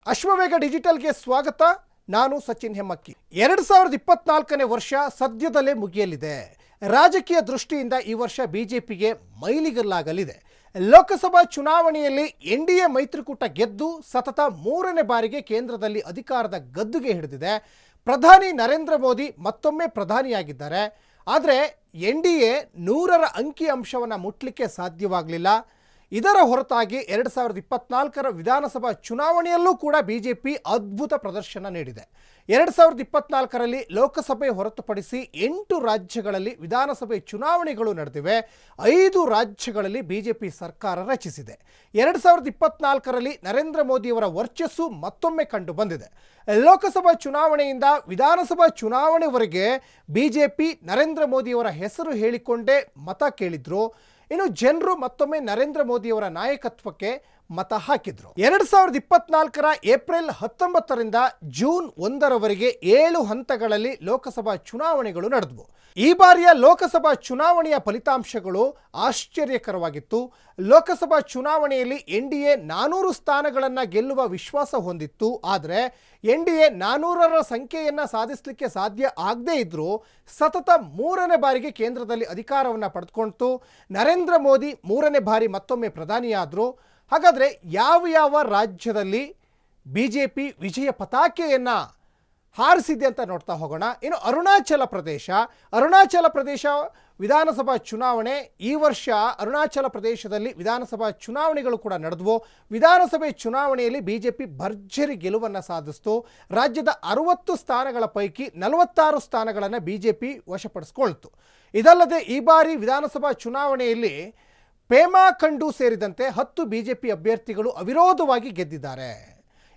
ಅಶ್ವವೇಗ ಡಿಜಿಟಲ್ಗೆ ಸ್ವಾಗತ. ನಾನು ಸಚಿನ್ ಹೆಮ್ಮಕ್ಕಿ. 2024ನೇ ವರ್ಷ ಸದ್ಯದಲ್ಲೇ ಮುಗಿಯಲಿದೆ. ರಾಜಕೀಯ ದೃಷ್ಟಿಯಿಂದ ಈ ವರ್ಷ ಬಿಜೆಪಿಗೆ ಮೈಲಿಗಲ್ಲಾಗಲಿದೆ. ಲೋಕಸಭಾ ಚುನಾವಣೆಯಲ್ಲಿ ಎನ್ಡಿಎ ಮೈತ್ರಿಕೂಟ ಗೆದ್ದು ಸತತ 3ನೇ ಬಾರಿಗೆ ಕೇಂದ್ರದಲ್ಲಿ ಅಧಿಕಾರದ ಗದ್ದುಗೆ ಹಿಡಿದಿದೆ. ಪ್ರಧಾನಿ ನರೇಂದ್ರ ಮೋದಿ ಮತ್ತೊಮ್ಮೆ ಪ್ರಧಾನಿಯಾಗಿದ್ದಾರೆ. ಆದರೆ ಎನ್ಡಿಎ 100ರ ಅಂಕಿ ಅಂಶವನ್ನು ಮುಟ್ಟಲಿಕ್ಕೆ ಸಾಧ್ಯವಾಗಲಿಲ್ಲ. ಇದರ ಹೊರತಾಗಿ 2024ರ ವಿಧಾನಸಭಾ ಚುನಾವಣೆಯಲ್ಲೂ ಕೂಡ ಬಿಜೆಪಿ ಅದ್ಭುತ ಪ್ರದರ್ಶನ ನೀಡಿದೆ. 2024ರಲ್ಲಿ ಲೋಕಸಭೆ ಹೊರತುಪಡಿಸಿ 8 ರಾಜ್ಯಗಳಲ್ಲಿ ವಿಧಾನಸಭೆ ಚುನಾವಣೆಗಳು ನಡೆದಿವೆ. 5 ರಾಜ್ಯಗಳಲ್ಲಿ ಬಿಜೆಪಿ ಸರ್ಕಾರ ರಚಿಸಿದೆ. 2024ರಲ್ಲಿ ನರೇಂದ್ರ ಮೋದಿಯವರ ವರ್ಚಸ್ಸು ಮತ್ತೊಮ್ಮೆ ಕಂಡು ಬಂದಿದೆ. ಲೋಕಸಭಾ ಚುನಾವಣೆಯಿಂದ ವಿಧಾನಸಭಾ ಚುನಾವಣೆವರೆಗೆ ಬಿಜೆಪಿ ನರೇಂದ್ರ ಮೋದಿಯವರ ಹೆಸರು ಹೇಳಿಕೊಂಡೇ ಮತ ಕೇಳಿದ್ರು. ಇನ್ನು ಜನರು ಮತ್ತೊಮ್ಮೆ ನರೇಂದ್ರ ಮೋದಿಯವರ ನಾಯಕತ್ವಕ್ಕೆ ಮತ ಹಾಕಿದ್ರು. 2024ರ ಏಪ್ರಿಲ್ 19ರಿಂದ ಜೂನ್ 1ರವರೆಗೆ 7 ಹಂತಗಳಲ್ಲಿ ಲೋಕಸಭಾ ಚುನಾವಣೆಗಳು ನಡೆದವು. ಈ ಬಾರಿಯ ಲೋಕಸಭಾ ಚುನಾವಣೆಯ ಫಲಿತಾಂಶಗಳು ಆಶ್ಚರ್ಯಕರವಾಗಿತ್ತು. ಲೋಕಸಭಾ ಚುನಾವಣೆಯಲ್ಲಿ ಎನ್ಡಿಎ 400 ಸ್ಥಾನಗಳನ್ನು ಗೆಲ್ಲುವ ವಿಶ್ವಾಸ ಹೊಂದಿತ್ತು. ಆದರೆ ಎನ್ಡಿಎ 400ರ ಸಂಖ್ಯೆಯನ್ನು ಸಾಧಿಸಲಿಕ್ಕೆ ಸಾಧ್ಯ ಆಗದೇ ಇದ್ದರೂ ಸತತ 3ನೇ ಬಾರಿಗೆ ಕೇಂದ್ರದಲ್ಲಿ ಅಧಿಕಾರವನ್ನು ಪಡೆದುಕೊಂಡಿತು. ನರೇಂದ್ರ ಮೋದಿ 3ನೇ ಬಾರಿ ಮತ್ತೊಮ್ಮೆ ಪ್ರಧಾನಿಯಾದರು. ಹಾಗಾದರೆ ಯಾವ ರಾಜ್ಯದಲ್ಲಿ ಬಿಜೆಪಿ ವಿಜಯ ಪತಾಕೆಯನ್ನು ಹಾರಿಸಿದೆ ಅಂತ ನೋಡ್ತಾ ಹೋಗೋಣ. ಇನ್ನು ಅರುಣಾಚಲ ಪ್ರದೇಶ ವಿಧಾನಸಭಾ ಚುನಾವಣೆ, ಈ ವರ್ಷ ಅರುಣಾಚಲ ಪ್ರದೇಶದಲ್ಲಿ ವಿಧಾನಸಭಾ ಚುನಾವಣೆಗಳು ಕೂಡ ನಡೆದವು. ವಿಧಾನಸಭೆ ಚುನಾವಣೆಯಲ್ಲಿ ಬಿಜೆಪಿ ಭರ್ಜರಿ ಗೆಲುವನ್ನು ಸಾಧಿಸಿತು. ರಾಜ್ಯದ 60 ಸ್ಥಾನಗಳ ಪೈಕಿ 46 ಸ್ಥಾನಗಳನ್ನು ಬಿಜೆಪಿ ವಶಪಡಿಸಿಕೊಳ್ತು. ಇದಲ್ಲದೆ ಈ ಬಾರಿ ವಿಧಾನಸಭಾ ಚುನಾವಣೆಯಲ್ಲಿ ಪೇಮಾ ಖಂಡು ಸೇರಿದಂತೆ 10 ಬಿಜೆಪಿ ಅಭ್ಯರ್ಥಿಗಳು ಅವಿರೋಧವಾಗಿ ಗೆದ್ದಿದ್ದಾರೆ.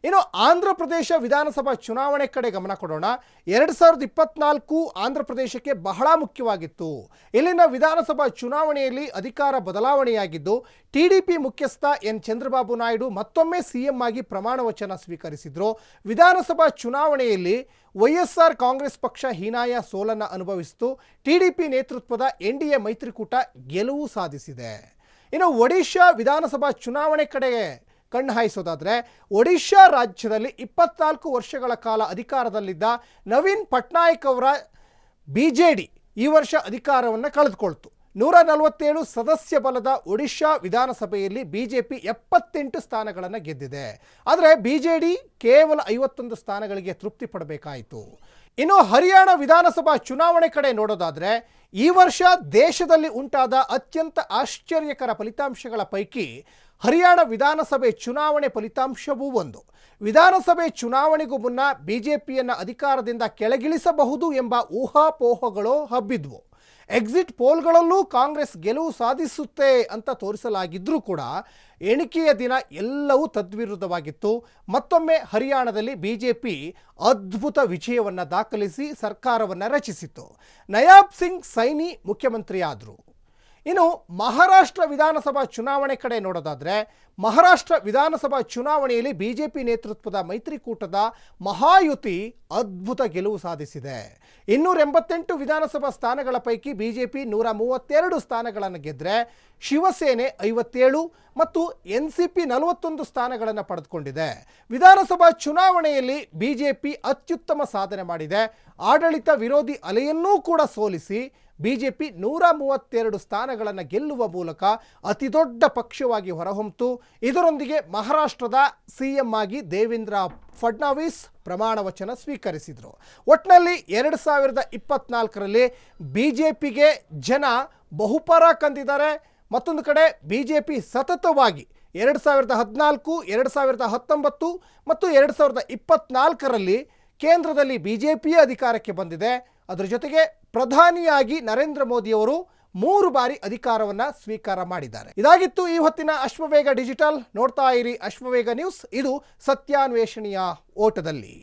ಇನ್ನು ಆಂಧ್ರ ಪ್ರದೇಶ ವಿಧಾನಸಭಾ ಚುನಾವಣೆ ಕಡೆ ಗಮನ ಕೊಡೋಣ. 2024 ಆಂಧ್ರ ಪ್ರದೇಶಕ್ಕೆ ಬಹಳ ಮುಖ್ಯವಾಗಿತ್ತು. ಇಲ್ಲಿನ ವಿಧಾನಸಭಾ ಚುನಾವಣೆಯಲ್ಲಿ ಅಧಿಕಾರ ಬದಲಾವಣೆಯಾಗಿದ್ದು ಟಿಡಿಪಿ ಮುಖ್ಯಸ್ಥ ಎನ್ ಚಂದ್ರಬಾಬು ನಾಯ್ಡು ಮತ್ತೊಮ್ಮೆ ಸಿಎಂ ಆಗಿ ಪ್ರಮಾಣ ವಚನ ಸ್ವೀಕರಿಸಿದ್ರು. ವಿಧಾನಸಭಾ ಚುನಾವಣೆಯಲ್ಲಿ ವೈಎಸ್ಆರ್ ಕಾಂಗ್ರೆಸ್ ಪಕ್ಷ ಹೀನಾಯ ಸೋಲನ್ನು ಅನುಭವಿಸಿತು. ಟಿಡಿಪಿ ನೇತೃತ್ವದ ಎನ್ಡಿಎ ಮೈತ್ರಿಕೂಟ ಗೆಲುವು ಸಾಧಿಸಿದೆ. ಇನ್ನು ಒಡಿಶಾ ವಿಧಾನಸಭಾ ಚುನಾವಣೆ ಕಡೆಗೆ ಕಣ್ಣು ಹಾಯಿಸೋದಾದರೆ, ಒಡಿಶಾ ರಾಜ್ಯದಲ್ಲಿ 24 ವರ್ಷಗಳ ಕಾಲ ಅಧಿಕಾರದಲ್ಲಿದ್ದ ನವೀನ್ ಪಟ್ನಾಯಕ್ ಅವರ ಬಿಜೆಡಿ ಈ ವರ್ಷ ಅಧಿಕಾರವನ್ನು ಕಳೆದುಕೊಳ್ತು. 147 ಸದಸ್ಯ ಬಲದ ಒಡಿಶಾ ವಿಧಾನಸಭೆಯಲ್ಲಿ ಬಿಜೆಪಿ 78 ಸ್ಥಾನಗಳನ್ನು ಗೆದ್ದಿದೆ. ಆದರೆ ಬಿಜೆಡಿ ಕೇವಲ 51 ಸ್ಥಾನಗಳಿಗೆ ತೃಪ್ತಿ ಪಡಬೇಕಾಯಿತು. ಇನ್ನು ಹರಿಯಾಣ ವಿಧಾನಸಭಾ ಚುನಾವಣೆ ಕಡೆ ನೋಡೋದಾದರೆ, ಈ ವರ್ಷ ದೇಶದಲ್ಲಿ ಉಂಟಾದ ಅತ್ಯಂತ ಆಶ್ಚರ್ಯಕರ ಫಲಿತಾಂಶಗಳ ಪೈಕಿ ಹರಿಯಾಣ ವಿಧಾನಸಭೆ ಚುನಾವಣೆ ಫಲಿತಾಂಶವೂ ಒಂದು. ವಿಧಾನಸಭೆ ಚುನಾವಣೆಗೂ ಮುನ್ನ ಬಿಜೆಪಿಯನ್ನು ಅಧಿಕಾರದಿಂದ ಕೆಳಗಿಳಿಸಬಹುದು ಎಂಬ ಊಹಾಪೋಹಗಳು ಹಬ್ಬಿದ್ವು. ಎಕ್ಸಿಟ್ ಪೋಲ್ಗಳಲ್ಲೂ ಕಾಂಗ್ರೆಸ್ ಗೆಲುವು ಸಾಧಿಸುತ್ತೆ ಅಂತ ತೋರಿಸಲಾಗಿದ್ರೂ ಕೂಡ ಎಣಿಕೆಯ ದಿನ ಎಲ್ಲವೂ ತದ್ವಿರುದ್ಧವಾಗಿತ್ತು. ಮತ್ತೊಮ್ಮೆ ಹರಿಯಾಣದಲ್ಲಿ ಬಿಜೆಪಿ ಅದ್ಭುತ ವಿಜಯವನ್ನು ದಾಖಲಿಸಿ ಸರ್ಕಾರವನ್ನು ರಚಿಸಿತು. ನಯಾಬ್ ಸಿಂಗ್ ಸೈನಿ ಮುಖ್ಯಮಂತ್ರಿಯಾದರು. ಇನ್ನು ಮಹಾರಾಷ್ಟ್ರ ವಿಧಾನಸಭಾ ಚುನಾವಣೆ ಕಡೆ ನೋಡೋದಾದರೆ, ಮಹಾರಾಷ್ಟ್ರ ವಿಧಾನಸಭಾ ಚುನಾವಣೆಯಲ್ಲಿ ಬಿಜೆಪಿ ನೇತೃತ್ವದ ಮೈತ್ರಿಕೂಟದ ಮಹಾಯುತಿ ಅದ್ಭುತ ಗೆಲುವು ಸಾಧಿಸಿದೆ. 288 ವಿಧಾನಸಭಾ ಸ್ಥಾನಗಳ ಪೈಕಿ ಬಿಜೆಪಿ 132 ಸ್ಥಾನಗಳನ್ನು ಗೆದ್ದರೆ ಶಿವಸೇನೆ 57 ಮತ್ತು ಎನ್ಸಿಪಿ 41 ಸ್ಥಾನಗಳನ್ನು ಪಡೆದುಕೊಂಡಿದೆ. ವಿಧಾನಸಭಾ ಚುನಾವಣೆಯಲ್ಲಿ ಬಿಜೆಪಿ ಅತ್ಯುತ್ತಮ ಸಾಧನೆ ಮಾಡಿದೆ. ಆಡಳಿತ ವಿರೋಧಿ ಅಲೆಯನ್ನೂ ಕೂಡ ಸೋಲಿಸಿ ಬಿಜೆಪಿ 132 ಸ್ಥಾನಗಳನ್ನು ಗೆಲ್ಲುವ ಮೂಲಕ ಅತಿದೊಡ್ಡ ಪಕ್ಷವಾಗಿ ಹೊರಹೊಮ್ಮಿತು. ಇದರೊಂದಿಗೆ ಮಹಾರಾಷ್ಟ್ರದ ಸಿಎಂ ಆಗಿ ದೇವೇಂದ್ರ ಫಡ್ನವೀಸ್ ಪ್ರಮಾಣ ವಚನ ಸ್ವೀಕರಿಸಿದರು. ಒಟ್ಟಿನಲ್ಲಿ 2024ರಲ್ಲಿ ಬಿಜೆಪಿಗೆ ಜನ ಬಹುಪರ ಕಂದಿದ್ದಾರೆ. ಮತ್ತೊಂದು ಕಡೆ ಬಿಜೆಪಿ ಸತತವಾಗಿ 2014, 2019 ಮತ್ತು 2024ರಲ್ಲಿ ಕೇಂದ್ರದಲ್ಲಿ ಬಿಜೆಪಿಯ ಅಧಿಕಾರಕ್ಕೆ ಬಂದಿದೆ. ಅದರ ಜೊತೆಗೆ ಪ್ರಧಾನಿಯಾಗಿ ನರೇಂದ್ರ ಮೋದಿಯವರು 3 ಬಾರಿ ಅಧಿಕಾರವನ್ನು ಸ್ವೀಕಾರ ಮಾಡಿದ್ದಾರೆ. ಇದಾಗಿತ್ತು ಈ ಹೊತ್ತಿನ ಅಶ್ವವೇಗ ಡಿಜಿಟಲ್. ನೋಡ್ತಾ ಇರಿ ಅಶ್ವವೇಗ ನ್ಯೂಸ್. ಇದು ಸತ್ಯಾನ್ವೇಷಣೆಯ ಓಟದಲ್ಲಿ.